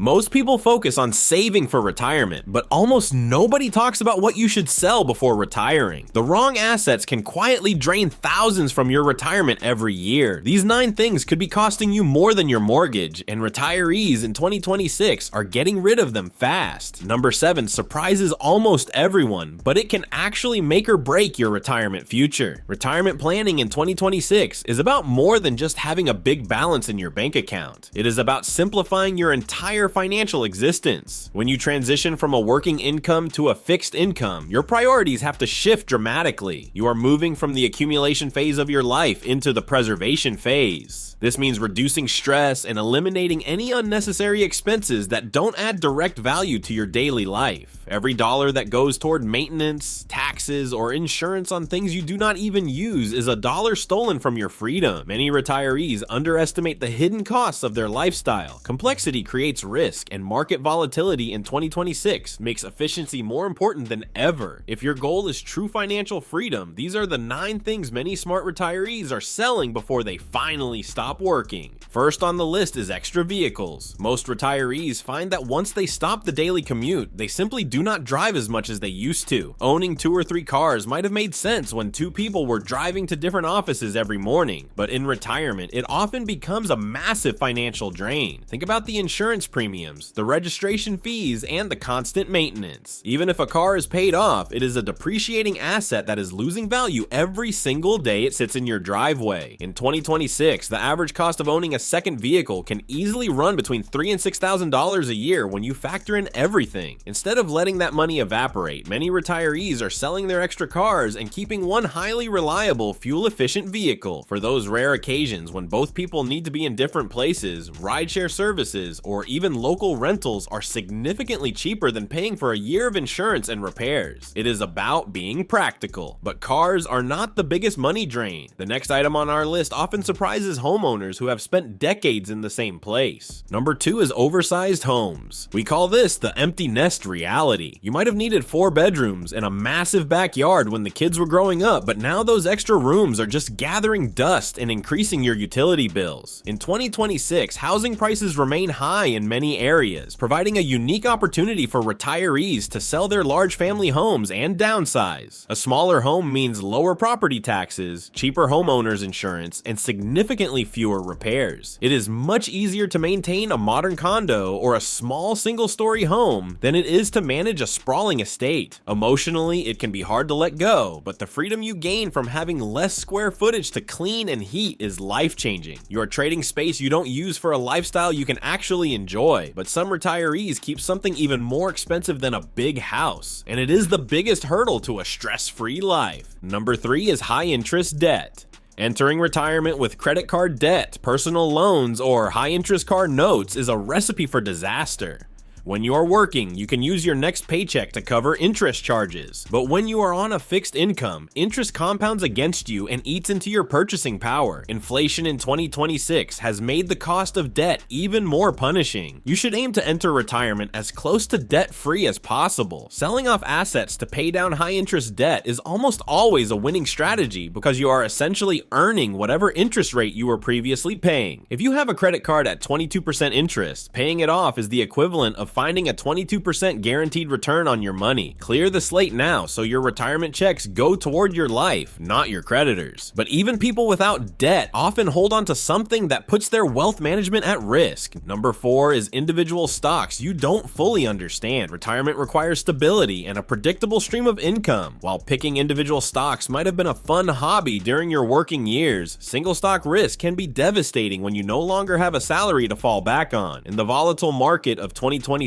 Most people focus on saving for retirement, but almost nobody talks about what you should sell before retiring. The wrong assets can quietly drain thousands from your retirement every year. These 9 things could be costing you more than your mortgage, and retirees in 2026 are getting rid of them fast. Number 7 surprises almost everyone, but it can actually make or break your retirement future. Retirement planning in 2026 is about more than just having a big balance in your bank account. It is about simplifying your entire financial existence. When you transition from a working income to a fixed income, your priorities have to shift dramatically. You are moving from the accumulation phase of your life into the preservation phase. This means reducing stress and eliminating any unnecessary expenses that don't add direct value to your daily life. Every dollar that goes toward maintenance, taxes, or insurance on things you do not even use is a dollar stolen from your freedom. Many retirees underestimate the hidden costs of their lifestyle. Complexity creates risk, and market volatility in 2026 makes efficiency more important than ever. If your goal is true financial freedom, these are the 9 things many smart retirees are selling before they finally stop working. First on the list is extra vehicles. Most retirees find that once they stop the daily commute, they simply do not drive as much as they used to. Owning 2 or 3 cars might have made sense when 2 people were driving to different offices every morning, but in retirement, it often becomes a massive financial drain. Think about the insurance premiums, the registration fees, and the constant maintenance. Even if a car is paid off, it is a depreciating asset that is losing value every single day it sits in your driveway. In 2026, the average cost of owning a second vehicle can easily run between $3,000 and $6,000 a year when you factor in everything. Instead of letting that money evaporate, many retirees are selling their extra cars and keeping one highly reliable, fuel-efficient vehicle. For those rare occasions when both people need to be in different places, rideshare services or even local rentals are significantly cheaper than paying for a year of insurance and repairs. It is about being practical, but cars are not the biggest money drain. The next item on our list often surprises homeowners who have spent decades in the same place. Number 2 is oversized homes. We call this the empty nest reality. You might have needed 4 bedrooms and a massive backyard when the kids were growing up, but now those extra rooms are just gathering dust and increasing your utility bills. In 2026, housing prices remain high in many areas, providing a unique opportunity for retirees to sell their large family homes and downsize. A smaller home means lower property taxes, cheaper homeowners insurance, and significantly fewer repairs. It is much easier to maintain a modern condo or a small single-story home than it is to manage a sprawling estate. Emotionally, it can be hard to let go, but the freedom you gain from having less square footage to clean and heat is life-changing. You are trading space you don't use for a lifestyle you can actually enjoy, but some retirees keep something even more expensive than a big house, and it is the biggest hurdle to a stress-free life. Number 3 is high-interest debt. Entering retirement with credit card debt, personal loans, or high-interest car notes is a recipe for disaster. When you are working, you can use your next paycheck to cover interest charges. But when you are on a fixed income, interest compounds against you and eats into your purchasing power. Inflation in 2026 has made the cost of debt even more punishing. You should aim to enter retirement as close to debt-free as possible. Selling off assets to pay down high-interest debt is almost always a winning strategy because you are essentially earning whatever interest rate you were previously paying. If you have a credit card at 22% interest, paying it off is the equivalent of finding a 22% guaranteed return on your money. Clear the slate now so your retirement checks go toward your life, not your creditors. But even people without debt often hold on to something that puts their wealth management at risk. Number 4 is individual stocks you don't fully understand. Retirement requires stability and a predictable stream of income. While picking individual stocks might have been a fun hobby during your working years, single stock risk can be devastating when you no longer have a salary to fall back on. In the volatile market of 2026,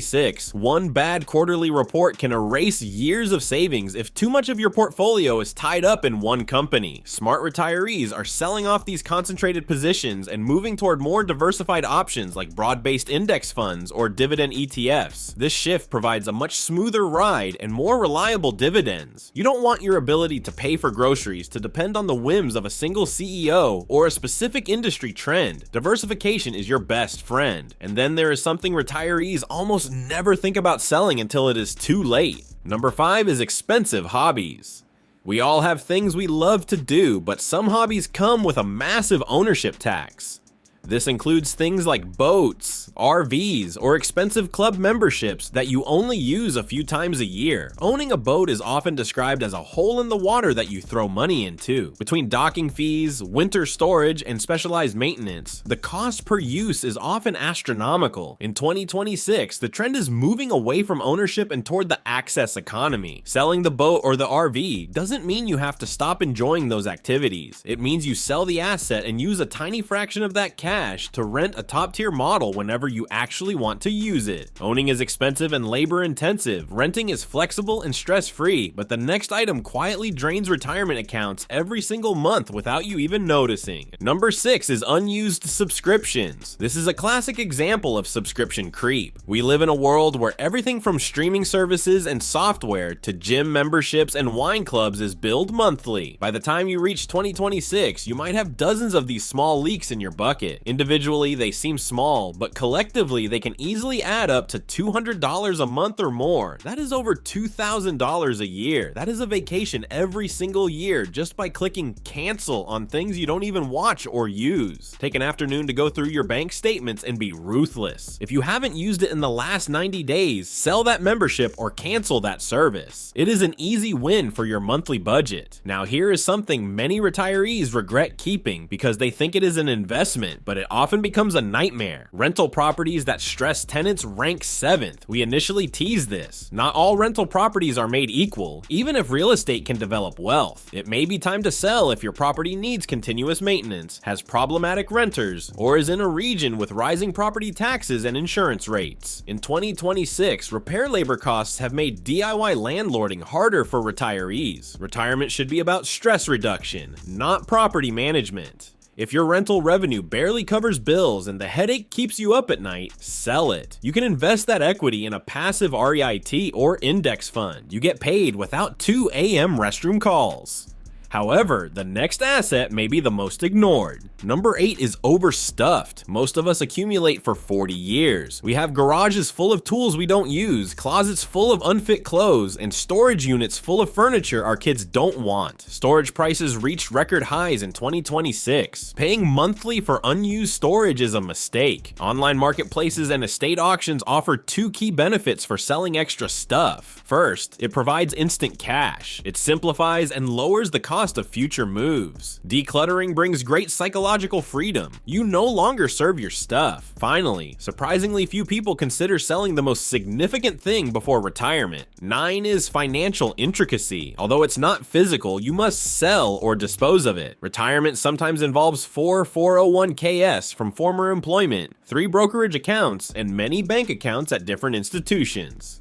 one bad quarterly report can erase years of savings if too much of your portfolio is tied up in one company. Smart retirees are selling off these concentrated positions and moving toward more diversified options like broad-based index funds or dividend ETFs. This shift provides a much smoother ride and more reliable dividends. You don't want your ability to pay for groceries to depend on the whims of a single CEO or a specific industry trend. Diversification is your best friend. And then there is something retirees almost never think about selling until it is too late. Number 5 is expensive hobbies. We all have things we love to do, but some hobbies come with a massive ownership tax. This includes things like boats, RVs, or expensive club memberships that you only use a few times a year. Owning a boat is often described as a hole in the water that you throw money into. Between docking fees, winter storage, and specialized maintenance, the cost per use is often astronomical. In 2026, the trend is moving away from ownership and toward the access economy. Selling the boat or the RV doesn't mean you have to stop enjoying those activities. It means you sell the asset and use a tiny fraction of that cash to rent a top-tier model whenever you actually want to use it. Owning is expensive and labor-intensive. Renting is flexible and stress-free, but the next item quietly drains retirement accounts every single month without you even noticing. Number 6 is unused subscriptions. This is a classic example of subscription creep. We live in a world where everything from streaming services and software to gym memberships and wine clubs is billed monthly. By the time you reach 2026, you might have dozens of these small leaks in your bucket. Individually, they seem small, but collectively, they can easily add up to $200 a month or more. That is over $2,000 a year. That is a vacation every single year just by clicking cancel on things you don't even watch or use. Take an afternoon to go through your bank statements and be ruthless. If you haven't used it in the last 90 days, sell that membership or cancel that service. It is an easy win for your monthly budget. Now, here is something many retirees regret keeping because they think it is an investment, but it often becomes a nightmare. Rental properties that stress tenants rank 7th. We initially teased this. Not all rental properties are made equal. Even if real estate can develop wealth, it may be time to sell if your property needs continuous maintenance, has problematic renters, or is in a region with rising property taxes and insurance rates. In 2026, repair labor costs have made DIY landlording harder for retirees. Retirement should be about stress reduction, not property management. If your rental revenue barely covers bills and the headache keeps you up at night, sell it. You can invest that equity in a passive REIT or index fund. You get paid without 2 a.m. restroom calls. However, the next asset may be the most ignored. Number 8 is overstuffed. Most of us accumulate for 40 years. We have garages full of tools we don't use, closets full of unfit clothes, and storage units full of furniture our kids don't want. Storage prices reached record highs in 2026. Paying monthly for unused storage is a mistake. Online marketplaces and estate auctions offer 2 key benefits for selling extra stuff. First, it provides instant cash. It simplifies and lowers the cost of future moves. Decluttering brings great psychological freedom. You no longer serve your stuff. Finally, surprisingly few people consider selling the most significant thing before retirement. 9 is financial intricacy. Although it's not physical, you must sell or dispose of it. Retirement sometimes involves 4 401ks from former employment, 3 brokerage accounts, and many bank accounts at different institutions.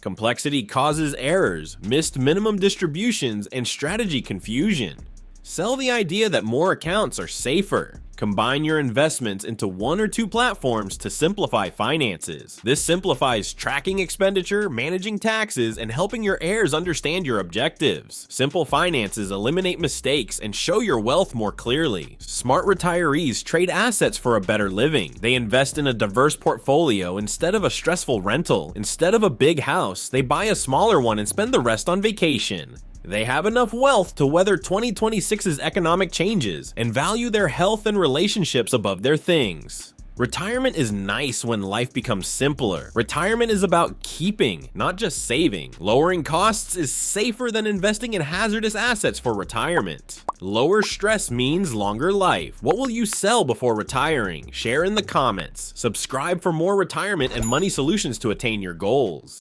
Complexity causes errors, missed minimum distributions, and strategy confusion. Sell the idea that more accounts are safer. Combine your investments into 1 or 2 platforms to simplify finances. This simplifies tracking expenditure, managing taxes, and helping your heirs understand your objectives. Simple finances eliminate mistakes and show your wealth more clearly. Smart retirees trade assets for a better living. They invest in a diverse portfolio instead of a stressful rental. Instead of a big house, they buy a smaller one and spend the rest on vacation. They have enough wealth to weather 2026's economic changes and value their health and relationships above their things. Retirement is nice when life becomes simpler. Retirement is about keeping, not just saving. Lowering costs is safer than investing in hazardous assets for retirement. Lower stress means longer life. What will you sell before retiring? Share in the comments. Subscribe for more retirement and money solutions to attain your goals.